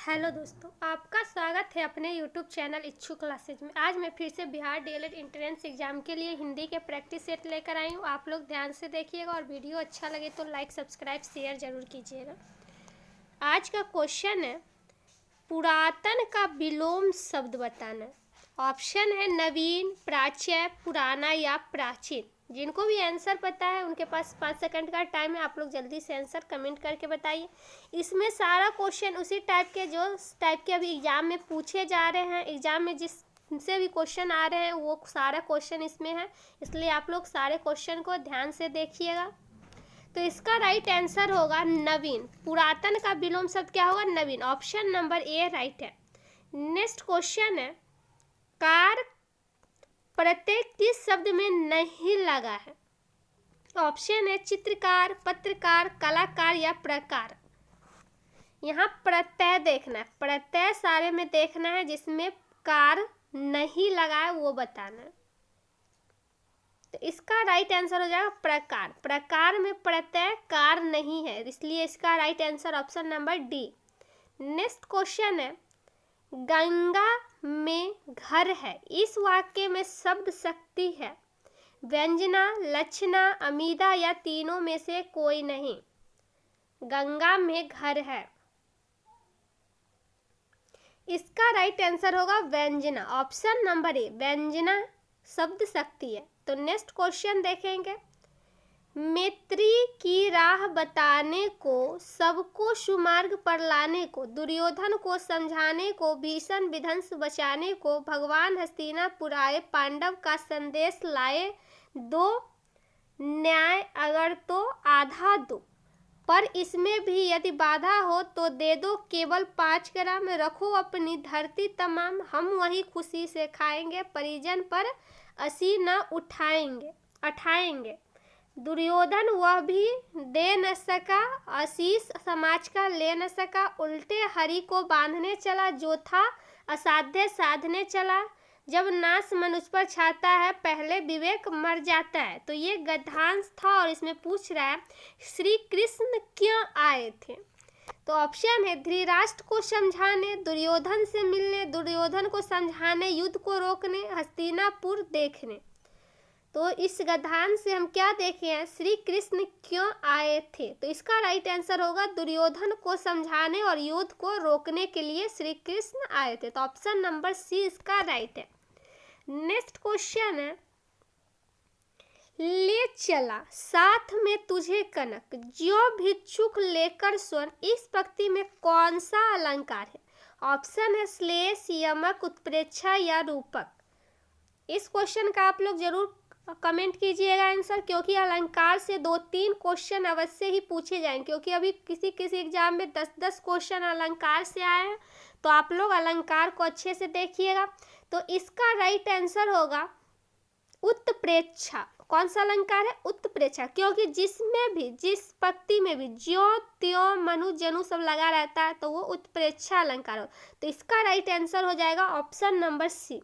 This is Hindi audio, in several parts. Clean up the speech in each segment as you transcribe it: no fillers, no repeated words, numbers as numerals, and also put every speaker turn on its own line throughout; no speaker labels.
हेलो दोस्तों, आपका स्वागत है अपने यूट्यूब चैनल इच्छू क्लासेज में। आज मैं फिर से बिहार डीएलएड एंट्रेंस एग्जाम के लिए हिंदी के प्रैक्टिस सेट लेकर आई हूँ। आप लोग ध्यान से देखिएगा और वीडियो अच्छा लगे तो लाइक सब्सक्राइब शेयर जरूर कीजिएगा। आज का क्वेश्चन है, पुरातन का विलोम शब्द बताना। ऑप्शन है नवीन, प्राच्य, पुराना या प्राचीन। जिनको भी आंसर पता है उनके पास 5 सेकंड का टाइम है। आप लोग जल्दी से आंसर कमेंट करके बताइए। इसमें सारा क्वेश्चन उसी टाइप के जो टाइप के अभी एग्जाम में पूछे जा रहे हैं, एग्जाम में जिससे भी क्वेश्चन आ रहे हैं वो सारा क्वेश्चन इसमें है, इसलिए आप लोग सारे क्वेश्चन को ध्यान से देखिएगा। तो इसका राइट आंसर होगा नवीन। पुरातन का विलोम शब्द क्या होगा? नवीन। ऑप्शन नंबर ए राइट है। नेक्स्ट क्वेश्चन है, कार प्रत्येक किस शब्द में नहीं लगा है? ऑप्शन है चित्रकार, पत्रकार, कलाकार या प्रकार। यहाँ प्रत्यय देखना है, प्रत्यय सारे में देखना है, जिसमें कार नहीं लगा है वो बताना है। तो इसका राइट आंसर हो जाएगा प्रकार। प्रकार में प्रत्यय कार नहीं है, इसलिए इसका right answer option number D. Next question है, गंगा में घर है, इस वाक्य में शब्द शक्ति है। व्यंजना, लक्षणा, अमीदा या तीनों में से कोई नहीं। गंगा में घर है, इसका राइट आंसर होगा व्यंजना। ऑप्शन नंबर ए, व्यंजना शब्द शक्ति है। तो नेक्स्ट क्वेश्चन देखेंगे, मैत्री की राह बताने को, सबको सुमार्ग पर लाने को, दुर्योधन को समझाने को, भीषण विध्वंस बचाने को, भगवान हस्तिनापुर आए, पांडव का संदेश लाए, दो न्याय अगर तो आधा दो, पर इसमें भी यदि बाधा हो तो दे दो, केवल 5 ग्राम, रखो अपनी धरती तमाम, हम वही खुशी से खाएंगे, परिजन पर असी न उठाएंगे। दुर्योधन वह भी दे न सका, आशीष समाज का ले न सका, उल्टे हरि को बांधने चला, जो था असाध्य साधने चला, जब नाश मनुष्य पर छाता है, पहले विवेक मर जाता है। तो ये गद्यांश था और इसमें पूछ रहा है श्री कृष्ण क्यों आए थे? तो ऑप्शन है धृतराष्ट्र को समझाने, दुर्योधन से मिलने, दुर्योधन को समझाने, युद्ध को रोकने, हस्तिनापुर देखने। तो इस गद्यांश से हम क्या देखे हैं, श्री कृष्ण क्यों आए थे? तो इसका राइट आंसर होगा दुर्योधन को समझाने और युद्ध को रोकने के लिए श्री कृष्ण आए थे। तो ऑप्शन नंबर सी इसका राइट है। नेक्स्ट क्वेश्चन है, ले चला साथ में तुझे कनक, जो भिक्षुक लेकर स्वर्ण, इस पंक्ति में कौन सा अलंकार है? ऑप्शन है श्लेष, यमक, उत्प्रेक्षा या रूपक। इस क्वेश्चन का आप लोग जरूर कमेंट कीजिएगा आंसर, क्योंकि अलंकार से 2-3 क्वेश्चन अवश्य ही पूछे जाएंगे, क्योंकि अभी किसी एग्जाम में 10-10 क्वेश्चन अलंकार से आए हैं। तो आप लोग अलंकार को अच्छे से देखिएगा। तो इसका राइट आंसर होगा उत्प्रेक्षा। कौन सा अलंकार है? उत्प्रेक्षा, क्योंकि जिसमें भी जिस पंक्ति में भी ज्यो त्यों मनु जनु सब लगा रहता है तो वो उत्प्रेक्षा अलंकार हो। तो इसका राइट आंसर हो जाएगा option number C.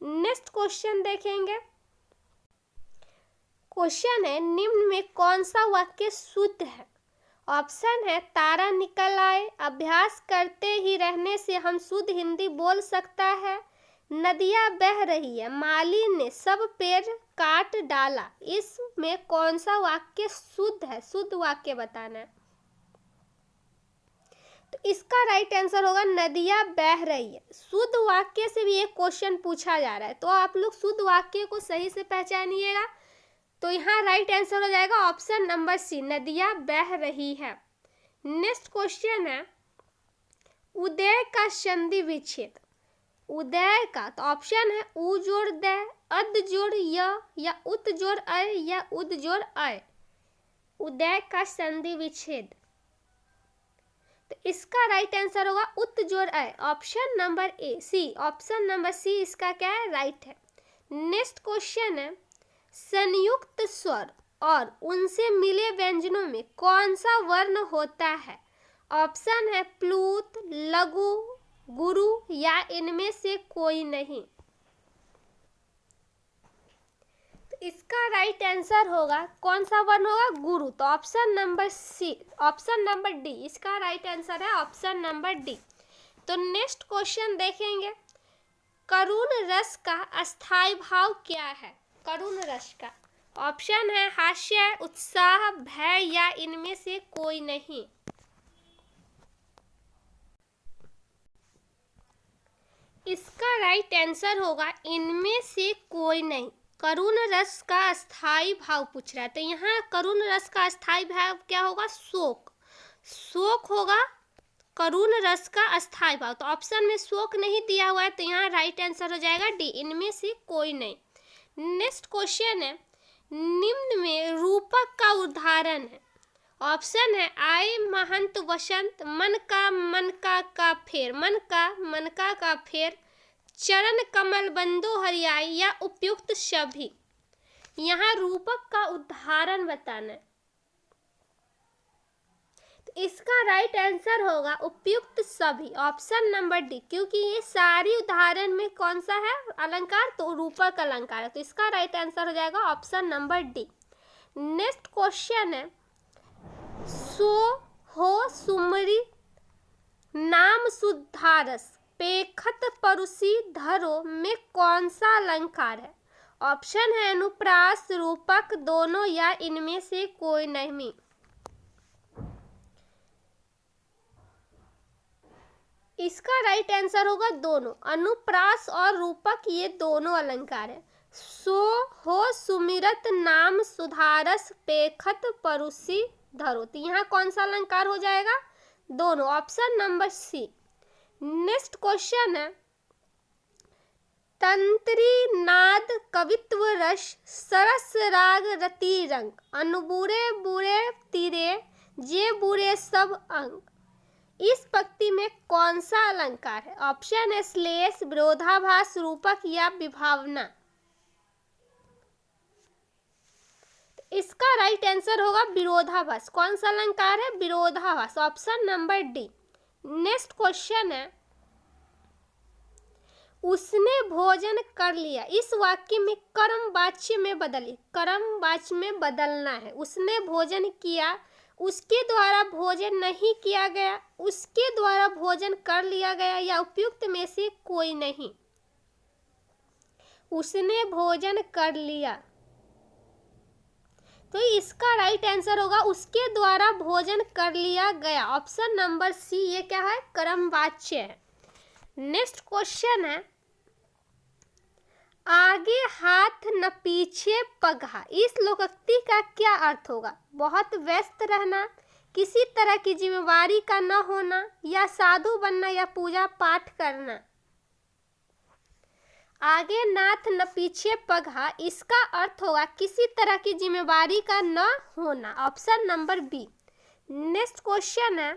Next question देखेंगे, क्वेश्चन है निम्न में कौन सा वाक्य शुद्ध है? ऑप्शन है तारा निकल आए, अभ्यास करते ही रहने से हम शुद्ध हिंदी बोल सकता है, नदियां बह रही है, माली ने सब पेड़ काट डाला। इसमें कौन सा वाक्य शुद्ध है? शुद्ध वाक्य बताना है। तो इसका राइट आंसर होगा नदियां बह रही है। शुद्ध वाक्य से भी एक क्वेश्चन पूछा जा रहा है, तो आप लोग शुद्ध वाक्य को सही से पहचानिएगा। तो यहाँ राइट आंसर हो जाएगा ऑप्शन नंबर सी, नदियां बह रही है। नेक्स्ट क्वेश्चन है, उदय का संधि विच्छेद। उदय का तो ऑप्शन है उ जोड़ द, अद जोड़ य, या उत जोड़ अय, या उद जोड़ अय। उदय का संधि विच्छेद। तो इसका राइट आंसर होगा उत जोड़ अय, option number A C. Option number C इसका क्या है? राइट है। नेक्स्ट क्वेश्चन है, संयुक्त स्वर और उनसे मिले व्यंजनों में कौन सा वर्ण होता है? ऑप्शन है प्लूत, लघु, गुरु या इनमें से कोई नहीं। तो इसका राइट आंसर होगा कौन सा वर्ण होगा? गुरु। तो option number C, option number D इसका राइट आंसर है, ऑप्शन नंबर डी। तो नेक्स्ट क्वेश्चन देखेंगे, करुण रस का अस्थाई भाव क्या है? करुण रस का ऑप्शन है हास्य, उत्साह, भय या इनमें से कोई नहीं। इसका राइट आंसर होगा इनमें से कोई नहीं। करुण रस का अस्थाई भाव पूछ रहा है, तो यहाँ करुण रस का अस्थाई भाव क्या होगा? शोक। शोक होगा करुण रस का अस्थाई भाव। तो ऑप्शन में शोक नहीं दिया हुआ है, तो यहाँ राइट आंसर हो जाएगा डी, इनमें से कोई नहीं। नेक्स्ट क्वेश्चन है, निम्न में रूपक का उदाहरण है। ऑप्शन है आए महंत वसंत, मन का फेर, मन का फेर, चरण कमल बंदो हरियाई या उपयुक्त सभी। यहाँ रूपक का उदाहरण बताना है, तो इसका राइट आंसर होगा उपयुक्त सभी, ऑप्शन नंबर डी, क्योंकि ये सारी उदाहरण में कौन सा है अलंकार? तो रूपक अलंकार है, तो इसका राइट आंसर हो जाएगा option number D. Next question है, सो हो सुमरी नाम सुधारस, पेखत परुसी धरो में कौन सा अलंकार है? ऑप्शन है अनुप्रास, रूपक, दोनों या इनमें से कोई नहीं। इसका राइट आंसर होगा दोनों, अनुप्रास और रूपक ये दोनों अलंकार है। सो हो सुमिरत नाम सुधारस, पेखत परुसी धरो, तो यहाँ कौन सा अलंकार हो जाएगा? दोनों, option number C. Next question है, तंत्री नाद कवित्व रस, सरस राग रति रंग, अनुबुरे बुरे तीरे, जे बुरे सब अंग। इस पंक्ति में कौन सा अलंकार है? ऑप्शन है श्लेष, विरोधाभास, रूपक या विभावना। इसका राइट आंसर होगा विरोधाभास। कौन सा अलंकार है? विरोधाभास, option number D. Next question है, उसने भोजन कर लिया, इस वाक्य में कर्म वाच्य में बदलिए। कर्म वाच्य में बदलना है। उसने भोजन किया, उसके द्वारा भोजन नहीं किया गया, उसके द्वारा भोजन कर लिया गया या उपयुक्त में से कोई नहीं। उसने भोजन कर लिया, तो इसका राइट आंसर होगा उसके द्वारा भोजन कर लिया गया, ऑप्शन नंबर सी। ये क्या है? कर्मवाच्य है। नेक्स्ट क्वेश्चन है, आगे हाथ न पीछे पगहा, इस लोकोक्ति का क्या अर्थ होगा? बहुत व्यस्त रहना, किसी तरह की जिम्मेवारी का न होना, या साधु बनना या पूजा पाठ करना। आगे नाथ न पीछे पगहा, इसका अर्थ होगा किसी तरह की जिम्मेवारी का न होना, option number B. Next question है,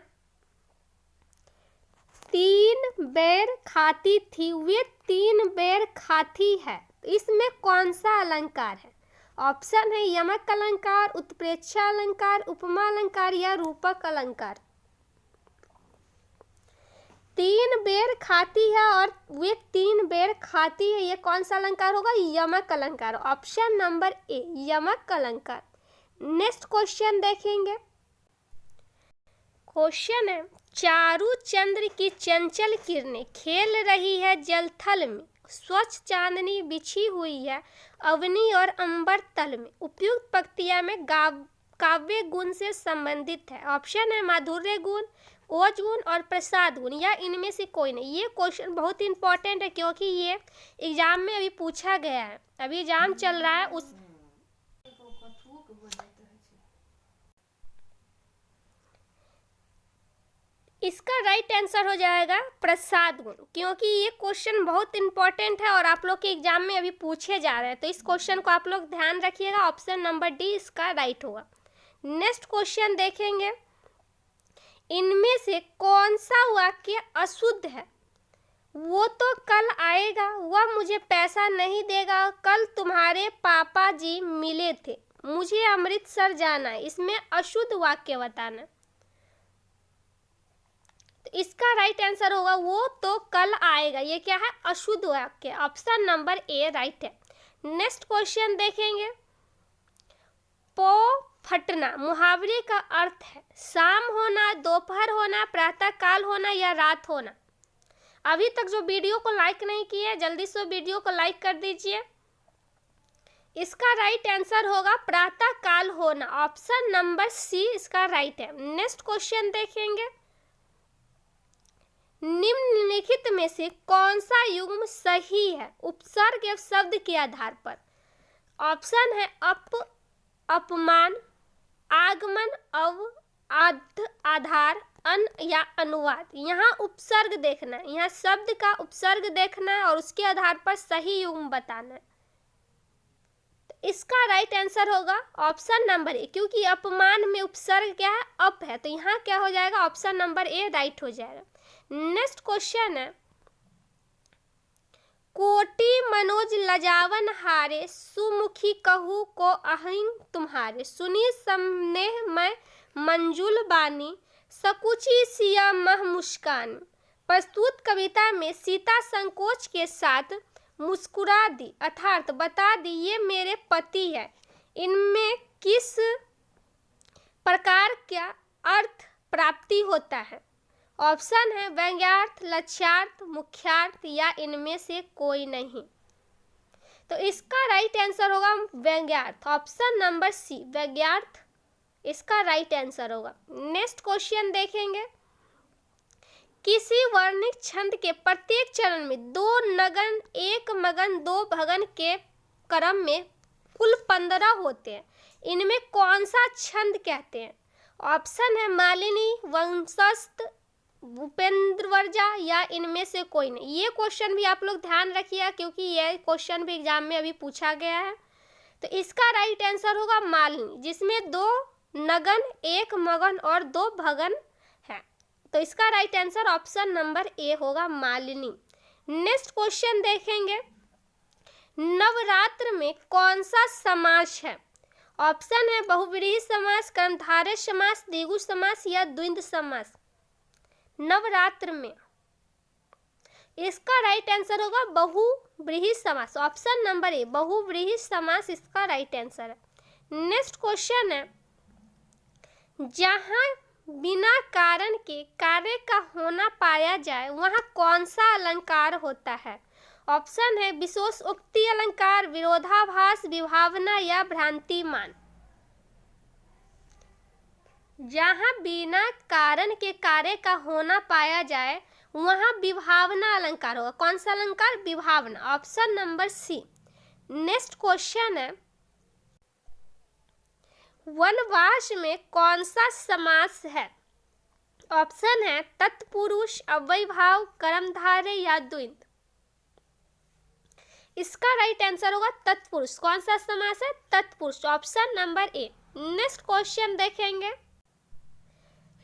3 बेर खाती थी, वे 3 बेर खाती है, इसमें कौन सा अलंकार है? ऑप्शन है यमक अलंकार, उत्प्रेक्षा अलंकार, उपमा अलंकार या रूपक अलंकार। 3 बेर खाती है और वे 3 बेर खाती है, ये कौन सा अलंकार होगा? यमक अलंकार, ऑप्शन नंबर ए, यमक अलंकार। नेक्स्ट क्वेश्चन देखेंगे। क्वेश्चन है, चारू चंद्र की चंचल किरणें खेल रही है जलथल में, स्वच्छ चांदनी बिछी हुई है अवनी और अंबर तल में, उपयुक्त पंक्तियां में काव्य गुण से संबंधित है। ऑप्शन है माधुर्य गुण, ओज गुण और प्रसाद गुण, या इनमें से कोई नहीं। ये क्वेश्चन बहुत इंपॉर्टेंट है, क्योंकि ये एग्जाम में अभी पूछा गया है, अभी एग्जाम चल रहा है। उस इसका राइट आंसर हो जाएगा प्रसाद गुण, क्योंकि ये क्वेश्चन बहुत इंपॉर्टेंट है और आप लोग के एग्जाम में अभी पूछे जा रहे हैं, तो इस क्वेश्चन को आप लोग ध्यान रखिएगा, ऑप्शन नंबर डी इसका राइट होगा। नेक्स्ट क्वेश्चन देखेंगे, इनमें से कौन सा वाक्य अशुद्ध है? वो तो कल आएगा, वह मुझे पैसा नहीं देगा, कल तुम्हारे पापा जी मिले थे, मुझे अमृतसर जाना है, इसमें अशुद्ध वाक्य बताना। तो इसका राइट आंसर होगा वो तो कल आएगा, ये क्या है? अशुद्ध वाक्य, ऑप्शन नंबर ए राइट है। नेक्स्ट क्वेश्चन देखेंगे, पो फटना मुहावरे का अर्थ है शाम होना, दोपहर होना, प्रातः काल होना या रात होना। अभी तक जो वीडियो को लाइक नहीं किए जल्दी से वीडियो को लाइक कर दीजिए। इसका राइट आंसर होगा प्रातः काल होना, ऑप्शन नंबर सी इसका राइट है। नेक्स्ट क्वेश्चन देखेंगे, निम्नलिखित में से कौन सा युग्म सही है उपसर्ग एवं शब्द के आधार पर? ऑप्शन है अपमान, आगमन, आधार, अन या अनुवाद। यहाँ उपसर्ग देखना है, यहाँ शब्द का उपसर्ग देखना है और उसके आधार पर सही युग्म बताना है। तो इसका राइट आंसर होगा ऑप्शन नंबर ए, क्योंकि अपमान में उपसर्ग क्या है? अप है, तो यहाँ क्या हो जाएगा? ऑप्शन नंबर ए राइट हो जाएगा। नेक्स्ट क्वेश्चन है, कोटि मनोज लजावन हारे, सुमुखी कहू को अहिं तुम्हारे, सुनी समनेह मैं मंजुल बानी, सकुची सिया मह मुस्कान। प्रस्तुत कविता में सीता संकोच के साथ मुस्कुरा दी, अर्थात बता दी ये मेरे पति है। इनमें किस प्रकार का अर्थ प्राप्ति होता है? ऑप्शन है व्यंग्यार्थ, लक्ष्यार्थ, मुख्यार्थ या इनमें से कोई नहीं। तो इसका राइट आंसर होगा व्यंग्यार्थ, ऑप्शन नंबर सी व्यंग्यार्थ इसका राइट आंसर होगा। नेक्स्ट क्वेश्चन देखेंगे, किसी वर्णिक छंद के प्रत्येक चरण में 2 नगन, 1 मगन, 2 भगन के क्रम में कुल 15 होते हैं। इनमें कौन सा छंद कहते हैं? ऑप्शन है मालिनी, वंशस्थ, भूपेंद्रवर्जा या इनमें से कोई नहीं। ये क्वेश्चन भी आप लोग ध्यान रखिए क्योंकि ये क्वेश्चन भी एग्जाम में अभी पूछा गया है। तो इसका राइट आंसर होगा मालिनी, जिसमें 2 नगन, 1 मगन और 2 भगन है। तो इसका राइट आंसर ऑप्शन नंबर ए होगा मालिनी। नेक्स्ट क्वेश्चन देखेंगे, नवरात्र में कौन सा समास है? ऑप्शन है बहुव्रीहि समास, कर्मधारय समास, द्विगु समास या द्वंद्व समास। नवरात्र में इसका राइट आंसर होगा बहुव्रीहि समास, ऑप्शन नंबर ए बहुव्रीहि समास इसका राइट आंसर है। नेक्स्ट क्वेश्चन है, जहां बिना कारण के कार्य का होना पाया जाए वहां कौन सा अलंकार होता है? ऑप्शन है विशेषोक्ति अलंकार, विरोधाभास, विभावना या भ्रांतिमान। जहां बिना कारण के कार्य का होना पाया जाए वहां विभावना अलंकार होगा। कौन सा अलंकार? विभावना, option number C. Next question है, वनवास में कौन सा समास है? ऑप्शन है तत्पुरुष, अव्ययभाव, कर्मधारय या द्वंद्व। इसका राइट आंसर होगा तत्पुरुष। कौन सा समास है? तत्पुरुष, ऑप्शन नंबर ए। नेक्स्ट क्वेश्चन देखेंगे,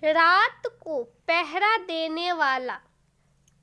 रात को पहरा देने वाला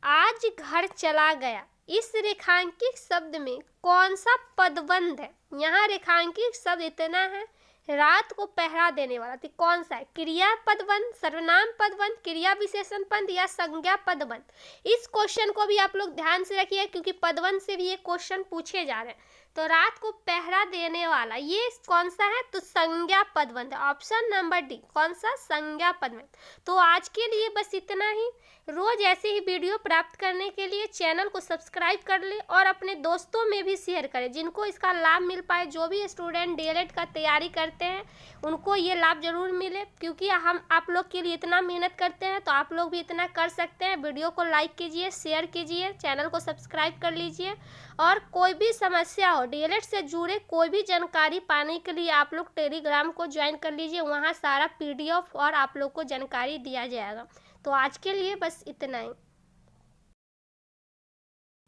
आज घर चला गया, इस रेखांकित शब्द में कौन सा पदबंध है? यहाँ रेखांकित शब्द इतना है, रात को पहरा देने वाला, तो कौन सा है? क्रिया पदबंध, सर्वनाम पदबंध, क्रिया विशेषण पद या संज्ञा पदबंध। इस क्वेश्चन को भी आप लोग ध्यान से रखिए क्योंकि पदबंध से भी ये क्वेश्चन पूछे जा रहे हैं। तो रात को पहरा देने वाला ये कौन सा है? तो संज्ञा पदबंध, ऑप्शन नंबर डी। कौन सा? संज्ञा पदबंध। तो आज के लिए बस इतना ही। रोज ऐसे ही वीडियो प्राप्त करने के लिए चैनल को सब्सक्राइब कर ले और अपने दोस्तों में भी शेयर करें जिनको इसका लाभ मिल पाए। जो भी स्टूडेंट डीएलएड का तैयारी करते हैं उनको ये लाभ जरूर मिले, क्योंकि हम आप लोग के लिए इतना मेहनत करते हैं तो आप लोग भी इतना कर सकते हैं। वीडियो को लाइक कीजिए, शेयर कीजिए, चैनल को सब्सक्राइब कर लीजिए। और कोई भी समस्या हो, डीएलएड से जुड़े कोई भी जानकारी पाने के लिए आप लोग टेलीग्राम को ज्वाइन कर लीजिए, वहाँ सारा पीडीएफ और आप लोग को जानकारी दिया जाएगा। तो आज के लिए बस इतना ही।